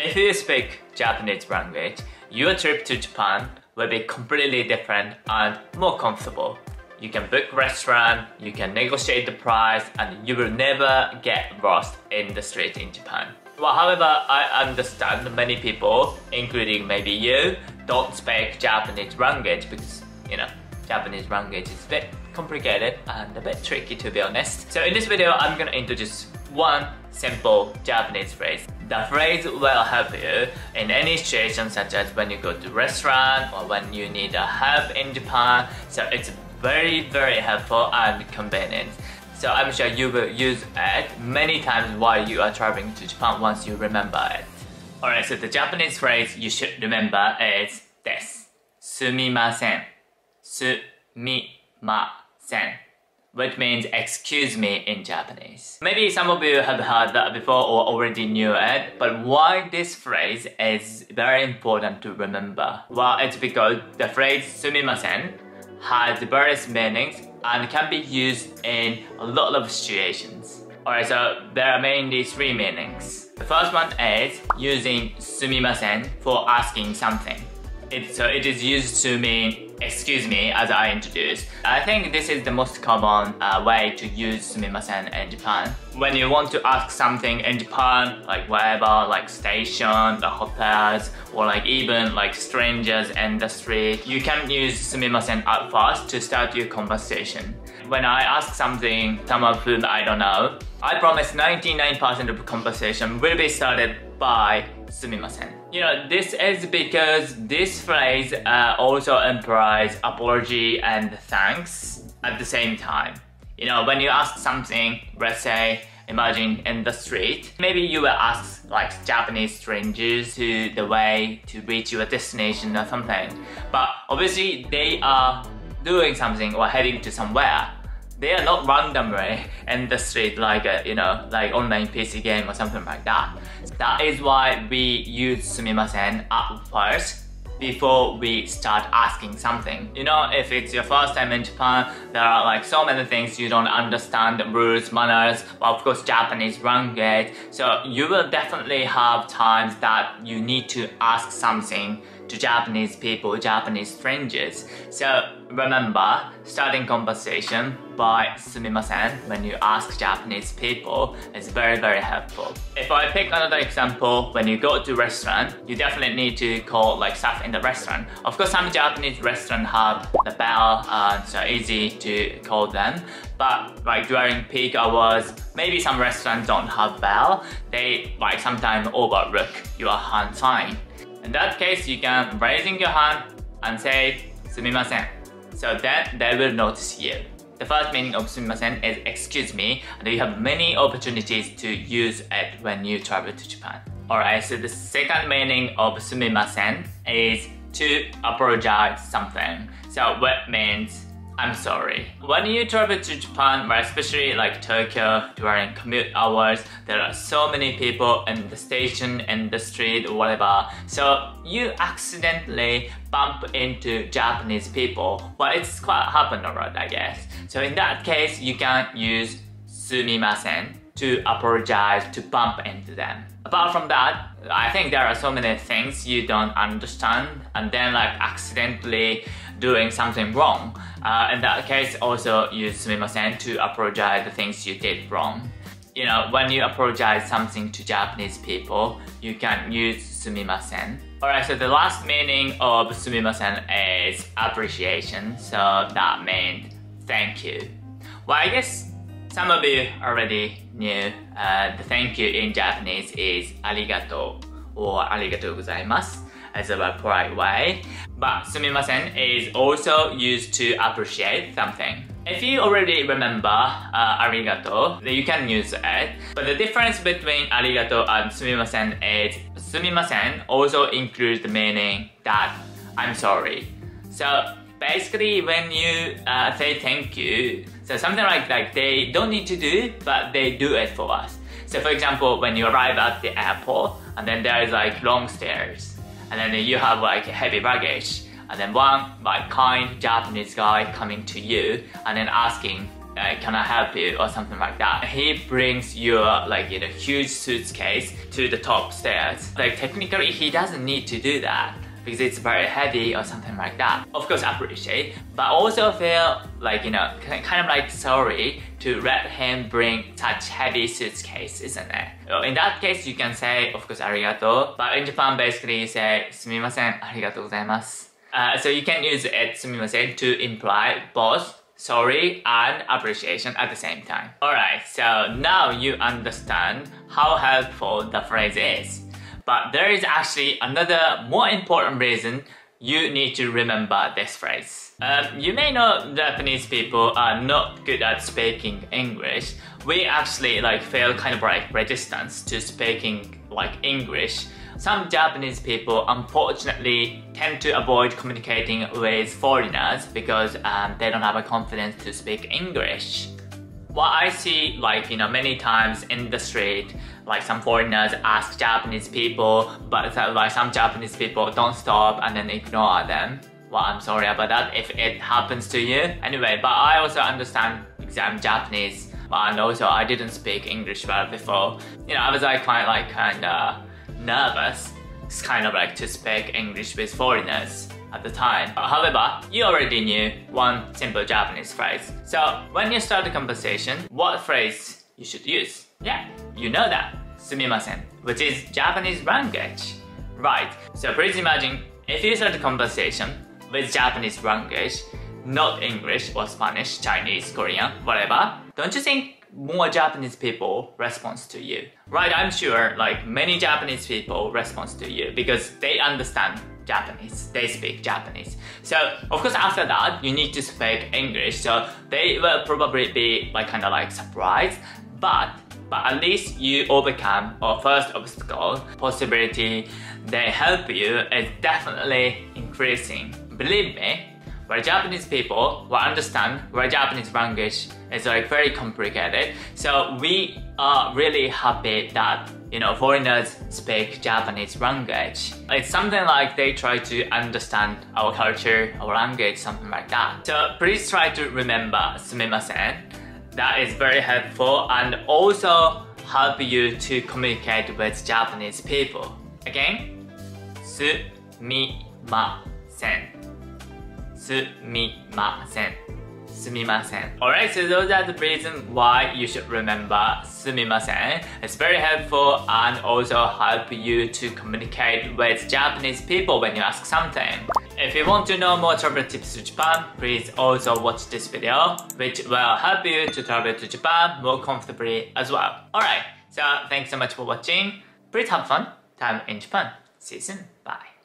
if you speak Japanese language, your trip to Japan will be completely different and more comfortable. You can book restaurant, you can negotiate the price, and you will never get lost in the street in Japan. Well, however, I understand many people, including maybe you, don't speak Japanese language because, Japanese language is a bit complicated and a bit tricky, to be honest. So in this video, I'm gonna introduce one simple Japanese phrase. The phrase will help you in any situation, such as when you go to a restaurant or when you need a help in Japan. So it's very helpful and convenient. So I'm sure you will use it many times while you are traveling to Japan once you remember it. Alright, so the Japanese phrase you should remember is this. Sumimasen. Sumimasen. Which means excuse me in Japanese. Maybe some of you have heard that before or already knew it, but why this phrase is very important to remember? Well, it's because the phrase sumimasen has various meanings and can be used in a lot of situations. Alright, so there are mainly three meanings. The first one is using sumimasen for asking something. It is used to mean excuse me, as I introduced. I think this is the most common way to use sumimasen in Japan. When you want to ask something in Japan, like wherever, like station, the hotels, or like even like strangers in the street, you can use sumimasen at first to start your conversation. When I ask something, someone whom I don't know, I promise 99% of conversation will be started by sumimasen. This is because this phrase also implies apology and thanks at the same time. When you ask something, let's say, imagine in the street, maybe you will ask like Japanese strangers to the way to reach your destination or something. But obviously they are doing something or heading to somewhere. They are not randomly in the street like like online PC game or something like that. That is why we use sumimasen at first before we start asking something. If it's your first time in Japan, there are like so many things you don't understand, the rules, manners, but of course Japanese language. So you will definitely have times that you need to ask something to Japanese people, Japanese strangers. So remember, starting conversation by sumimasen when you ask Japanese people is very helpful. If I pick another example, when you go to a restaurant, you definitely need to call like staff in the restaurant. Of course, some Japanese restaurants have the bell, so easy to call them. But like during peak hours, maybe some restaurants don't have bell. They like sometimes overlook your hand sign. In that case, you can raising your hand and say sumimasen. So then they will notice you. The first meaning of sumimasen is excuse me, and you have many opportunities to use it when you travel to Japan. Alright, so the second meaning of sumimasen is to apologize something. So what means I'm sorry. When you travel to Japan, or especially like Tokyo during commute hours, there are so many people in the station, in the street, or whatever. So you accidentally bump into Japanese people. Well, it's quite happened a lot, I guess. So in that case, you can use sumimasen to apologize, to bump into them. Apart from that, I think there are so many things you don't understand and then like accidentally doing something wrong. In that case, also use sumimasen to apologize the things you did wrong. When you apologize something to Japanese people, you can use sumimasen. Alright, so the last meaning of sumimasen is appreciation. So that means thank you. Well, I guess some of you already knew the thank you in Japanese is arigato or arigatou gozaimasu as a polite way. But sumimasen is also used to appreciate something. If you already remember arigato, then you can use it. But the difference between arigato and sumimasen is sumimasen also includes the meaning that I'm sorry. So basically when you say thank you, so something like they don't need to do, but they do it for us. So for example, when you arrive at the airport and then there is like long stairs, and then you have like heavy baggage, and then one like kind Japanese guy coming to you and then asking can I help you or something like that. He brings your like huge suitcase to the top stairs. Like technically he doesn't need to do that because it's very heavy or something like that. Of course appreciate, but also feel like kind of like sorry to let him bring such heavy suitcase, isn't it? In that case you can say of course arigato, but in Japan basically you say sumimasen, arigatou gozaimasu. So you can use it sumimasen to imply both sorry and appreciation at the same time. Alright, so now you understand how helpful the phrase is. But there is actually another more important reason you need to remember this phrase. You may know Japanese people are not good at speaking English. We actually feel kind of like resistance to speaking English. Some Japanese people unfortunately tend to avoid communicating with foreigners because they don't have a confidence to speak English. What I see many times in the street, some foreigners ask Japanese people, but some Japanese people don't stop and then ignore them. Well, I'm sorry about that if it happens to you. Anyway, but I also understand because I'm Japanese, and also I didn't speak English well before. I was quite kinda nervous. It's kind of to speak English with foreigners at the time. However, you already knew one simple Japanese phrase. So when you start a conversation, what phrase you should use? Yeah, you know that. Sumimasen, which is Japanese language. Right, so please imagine if you start a conversation with Japanese language, not English or Spanish, Chinese, Korean, whatever, don't you think more Japanese people respond to you? Right, I'm sure many Japanese people respond to you because they understand Japanese, they speak Japanese. So of course after that you need to speak English, so they will probably be surprised, but at least you overcome our first obstacle. Possibility they help you is definitely increasing. Believe me, where Japanese people will understand where Japanese language is very complicated. So we are really happy that foreigners speak Japanese language. It's something they try to understand our culture, our language, something like that. So please try to remember sumimasen. That is very helpful and also help you to communicate with Japanese people. Again, sumimasen. Sumimasen. Sumimasen. Alright, so those are the reasons why you should remember sumimasen. It's very helpful and also help you to communicate with Japanese people when you ask something. If you want to know more travel tips to Japan, please also watch this video, which will help you to travel to Japan more comfortably as well. Alright, so thanks so much for watching. Please have fun time in Japan. See you soon. Bye.